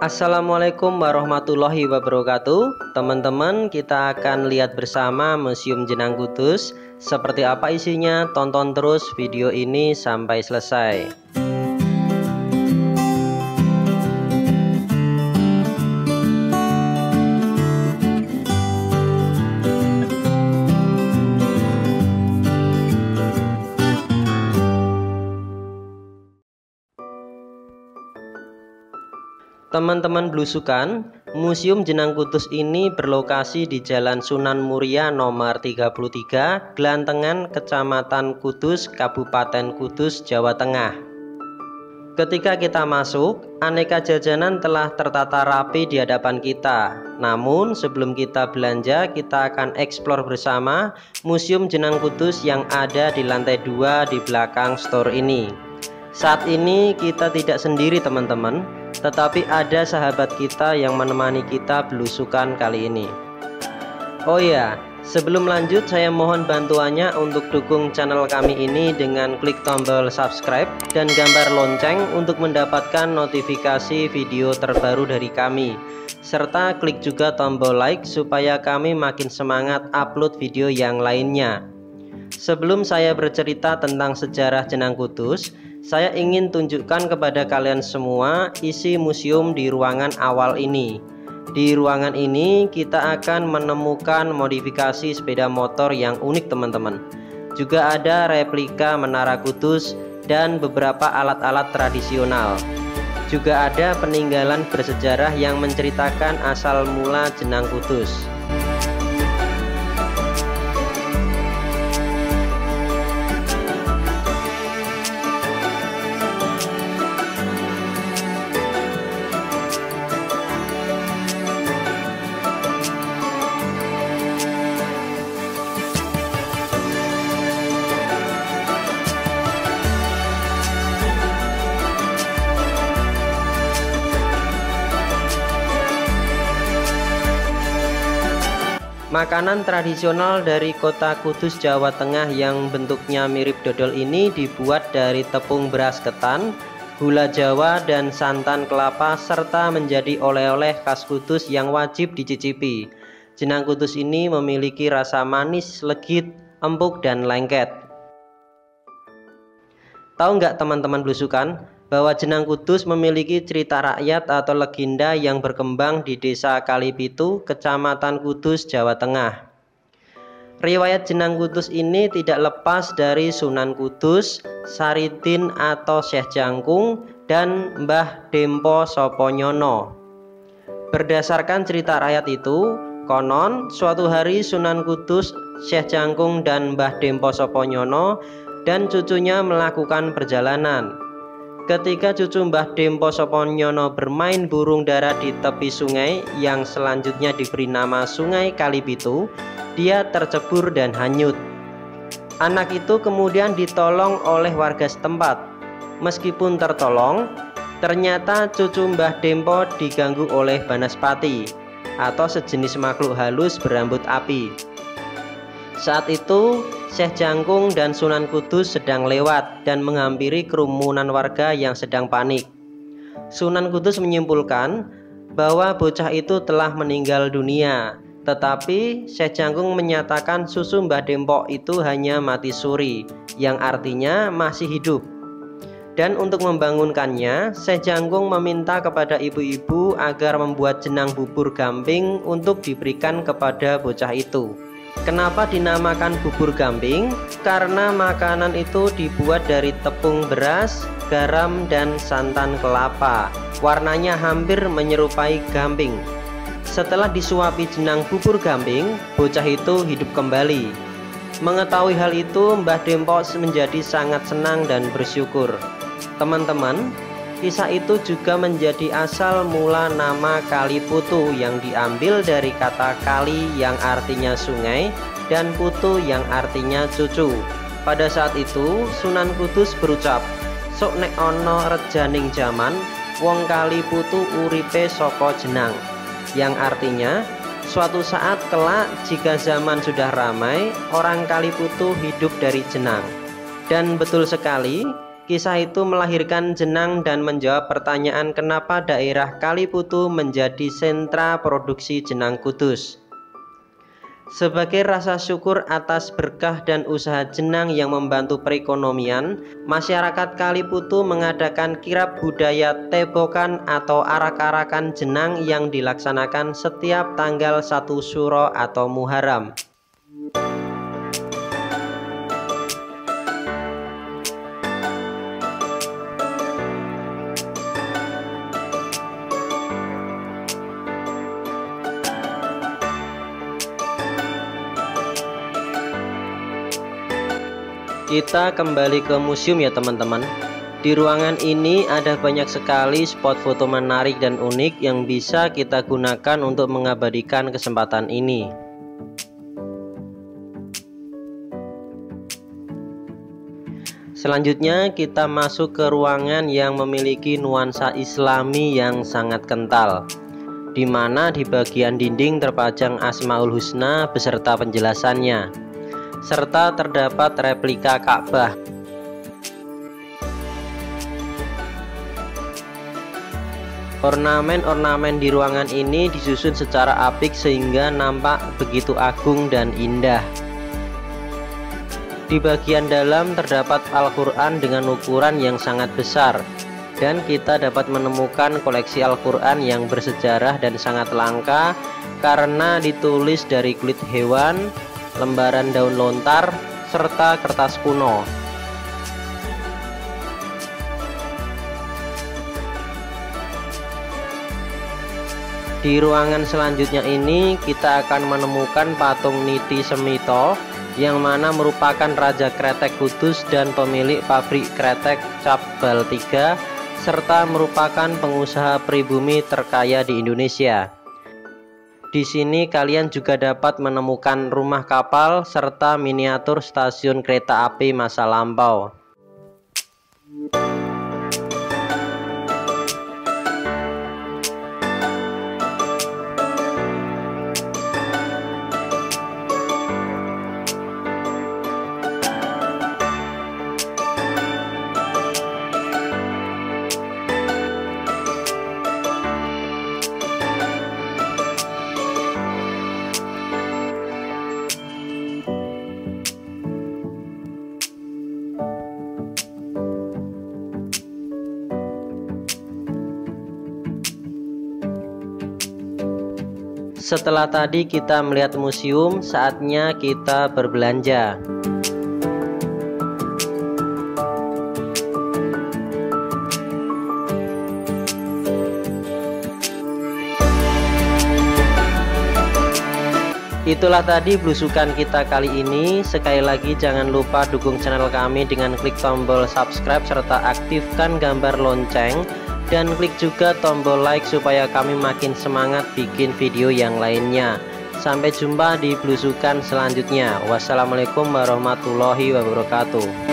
Assalamualaikum warahmatullahi wabarakatuh. Teman-teman, kita akan lihat bersama Museum Jenang Kudus. Seperti apa isinya? Tonton terus video ini sampai selesai. Teman-teman belusukan, Museum Jenang Kudus ini berlokasi di Jalan Sunan Muria nomor 33, Glantengan, Kecamatan Kudus, Kabupaten Kudus, Jawa Tengah. Ketika kita masuk, aneka jajanan telah tertata rapi di hadapan kita. Namun sebelum kita belanja, kita akan eksplor bersama Museum Jenang Kudus yang ada di lantai 2 di belakang store ini. Saat ini kita tidak sendiri teman-teman, tetapi ada sahabat kita yang menemani kita belusukan kali ini. Oh ya, sebelum lanjut saya mohon bantuannya untuk dukung channel kami ini dengan klik tombol subscribe dan gambar lonceng untuk mendapatkan notifikasi video terbaru dari kami, serta klik juga tombol like supaya kami makin semangat upload video yang lainnya. Sebelum saya bercerita tentang sejarah Jenang Kudus, saya ingin tunjukkan kepada kalian semua isi museum di ruangan awal ini. Di ruangan ini kita akan menemukan modifikasi sepeda motor yang unik teman-teman. Juga ada replika Menara Kudus dan beberapa alat-alat tradisional. Juga ada peninggalan bersejarah yang menceritakan asal mula Jenang Kudus. Makanan tradisional dari kota Kudus, Jawa Tengah yang bentuknya mirip dodol ini dibuat dari tepung beras ketan, gula Jawa, dan santan kelapa, serta menjadi oleh-oleh khas Kudus yang wajib dicicipi. Jenang Kudus ini memiliki rasa manis, legit, empuk, dan lengket. Tahu nggak teman-teman belusukan bahwa Jenang Kudus memiliki cerita rakyat atau legenda yang berkembang di Desa Kalipitu, Kecamatan Kudus, Jawa Tengah. Riwayat Jenang Kudus ini tidak lepas dari Sunan Kudus, Saridin atau Syekh Jangkung, dan Mbah Dempo Soponyono. Berdasarkan cerita rakyat itu, konon suatu hari Sunan Kudus, Syekh Jangkung, dan Mbah Dempo Soponyono dan cucunya melakukan perjalanan. Ketika cucu Mbah Dempo Soponyono bermain burung dara di tepi sungai yang selanjutnya diberi nama Sungai Kalipitu, dia tercebur dan hanyut. Anak itu kemudian ditolong oleh warga setempat. Meskipun tertolong, ternyata cucu Mbah Dempo diganggu oleh Banaspati atau sejenis makhluk halus berambut api. Saat itu Syekh Jangkung dan Sunan Kudus sedang lewat dan menghampiri kerumunan warga yang sedang panik. Sunan Kudus menyimpulkan bahwa bocah itu telah meninggal dunia, tetapi Syekh Jangkung menyatakan susu Mbah Dempo itu hanya mati suri, yang artinya masih hidup. Dan untuk membangunkannya, Syekh Jangkung meminta kepada ibu-ibu agar membuat jenang bubur gamping untuk diberikan kepada bocah itu. Kenapa dinamakan bubur gamping? Karena makanan itu dibuat dari tepung beras, garam, dan santan kelapa. Warnanya hampir menyerupai gamping. Setelah disuapi jenang bubur gamping, bocah itu hidup kembali. Mengetahui hal itu, Mbah Dempo menjadi sangat senang dan bersyukur. Teman-teman, kisah itu juga menjadi asal mula nama Kaliputu yang diambil dari kata kali yang artinya sungai dan putu yang artinya cucu. Pada saat itu Sunan Kudus berucap, "Sok nek ono rejaning jaman, wong Kaliputu uripe saka jenang," yang artinya suatu saat kelak jika zaman sudah ramai, orang Kaliputu hidup dari jenang. Dan betul sekali, Kisah itu melahirkan jenang dan menjawab pertanyaan kenapa daerah Kaliputu menjadi sentra produksi jenang kudus. Sebagai rasa syukur atas berkah dan usaha jenang yang membantu perekonomian, masyarakat Kaliputu mengadakan kirab budaya Tebokan atau arak-arakan jenang yang dilaksanakan setiap tanggal 1 Syuro atau Muharram. Kita kembali ke museum ya teman-teman. Di ruangan ini ada banyak sekali spot foto menarik dan unik yang bisa kita gunakan untuk mengabadikan kesempatan ini. Selanjutnya kita masuk ke ruangan yang memiliki nuansa Islami yang sangat kental, di mana di bagian dinding terpajang Asmaul Husna beserta penjelasannya, serta terdapat replika Ka'bah. Ornamen-ornamen di ruangan ini disusun secara apik sehingga nampak begitu agung dan indah. Di bagian dalam terdapat Al-Quran dengan ukuran yang sangat besar, dan kita dapat menemukan koleksi Al-Quran yang bersejarah dan sangat langka karena ditulis dari kulit hewan, lembaran daun lontar, serta kertas kuno. Di ruangan selanjutnya ini kita akan menemukan patung Niti Semito yang mana merupakan Raja Kretek Kudus dan pemilik pabrik kretek cap Bal 3 serta merupakan pengusaha pribumi terkaya di Indonesia. Di sini kalian juga dapat menemukan rumah kapal serta miniatur stasiun kereta api masa lampau. Setelah tadi kita melihat museum, saatnya kita berbelanja. Itulah tadi belusukan kita kali ini. Sekali lagi jangan lupa dukung channel kami dengan klik tombol subscribe serta aktifkan gambar lonceng. Dan klik juga tombol like supaya kami makin semangat bikin video yang lainnya. Sampai jumpa di belusukan selanjutnya. Wassalamualaikum warahmatullahi wabarakatuh.